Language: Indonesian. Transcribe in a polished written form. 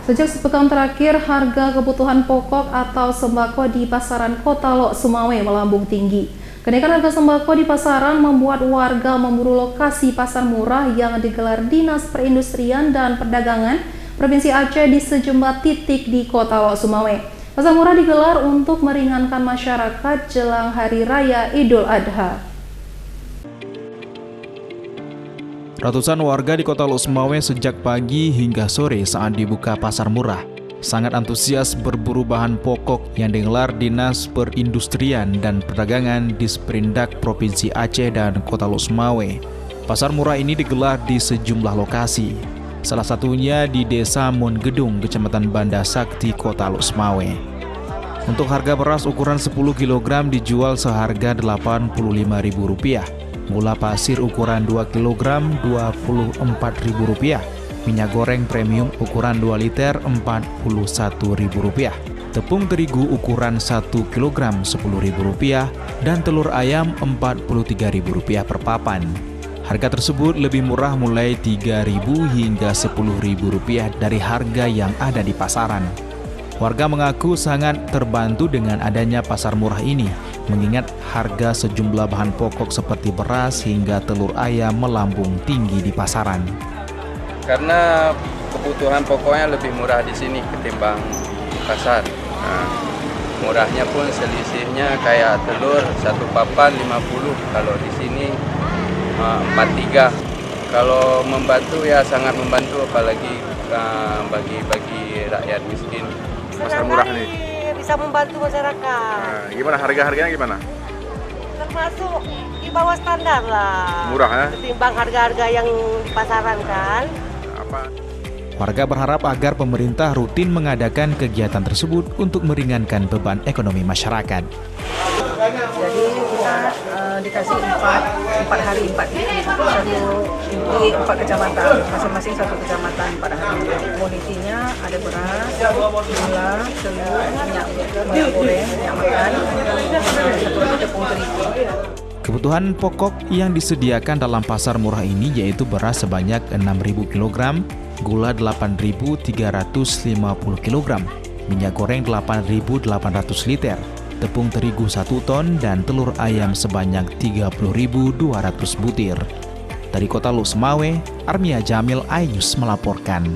Sejak sepekan terakhir, harga kebutuhan pokok atau sembako di pasaran Kota Lok Sumawe melambung tinggi. Kenaikan harga sembako di pasaran membuat warga memburu lokasi pasar murah yang digelar Dinas Perindustrian dan Perdagangan Provinsi Aceh di sejumlah titik di Kota Lok Sumawe. Pasar murah digelar untuk meringankan masyarakat jelang Hari Raya Idul Adha. Ratusan warga di Kota Lok Sumawe sejak pagi hingga sore saat dibuka pasar murah sangat antusias berburu bahan pokok yang digelar Dinas Perindustrian dan Perdagangan di Sprindak Provinsi Aceh dan Kota Lok Sumawe. Pasar murah ini digelar di sejumlah lokasi, salah satunya di Desa Mongedung, Kecamatan Banda Sakti, Kota Lok Sumawe. Untuk harga beras ukuran 10 kg dijual seharga Rp85.000. Gula pasir ukuran 2 kg Rp24.000, minyak goreng premium ukuran 2 liter Rp41.000, tepung terigu ukuran 1 kg Rp10.000, dan telur ayam Rp43.000 per papan. Harga tersebut lebih murah mulai Rp3.000 hingga Rp10.000 dari harga yang ada di pasaran. Warga mengaku sangat terbantu dengan adanya pasar murah ini, mengingat harga sejumlah bahan pokok seperti beras hingga telur ayam melambung tinggi di pasaran. Karena kebutuhan pokoknya lebih murah di sini ketimbang di pasar. Nah, murahnya pun selisihnya kayak telur satu papan 50, kalau di sini 43. Kalau membantu ya sangat membantu, apalagi bagi rakyat miskin. Pasar murah nih bisa membantu masyarakat. Nah, gimana harga-harganya gimana? Termasuk di bawah standar lah. Murah ya? Ketimbang harga-harga yang di pasaran kan. Apa? Warga berharap agar pemerintah rutin mengadakan kegiatan tersebut untuk meringankan beban ekonomi masyarakat. Jadi kita dikasih 4 hari 4 titik, di 4 kecamatan, masing-masing satu kecamatan pada hari. Komoditinya ada beras, gula, telur, minyak goreng, minyak makan, tepung terigu. Kebutuhan pokok yang disediakan dalam pasar murah ini yaitu beras sebanyak 6.000 kg, gula 8.350 kg, minyak goreng 8.800 liter, tepung terigu 1 ton, dan telur ayam sebanyak 30.200 butir. Dari Kota Lok Sumawe, Armia Jamil Ayus melaporkan.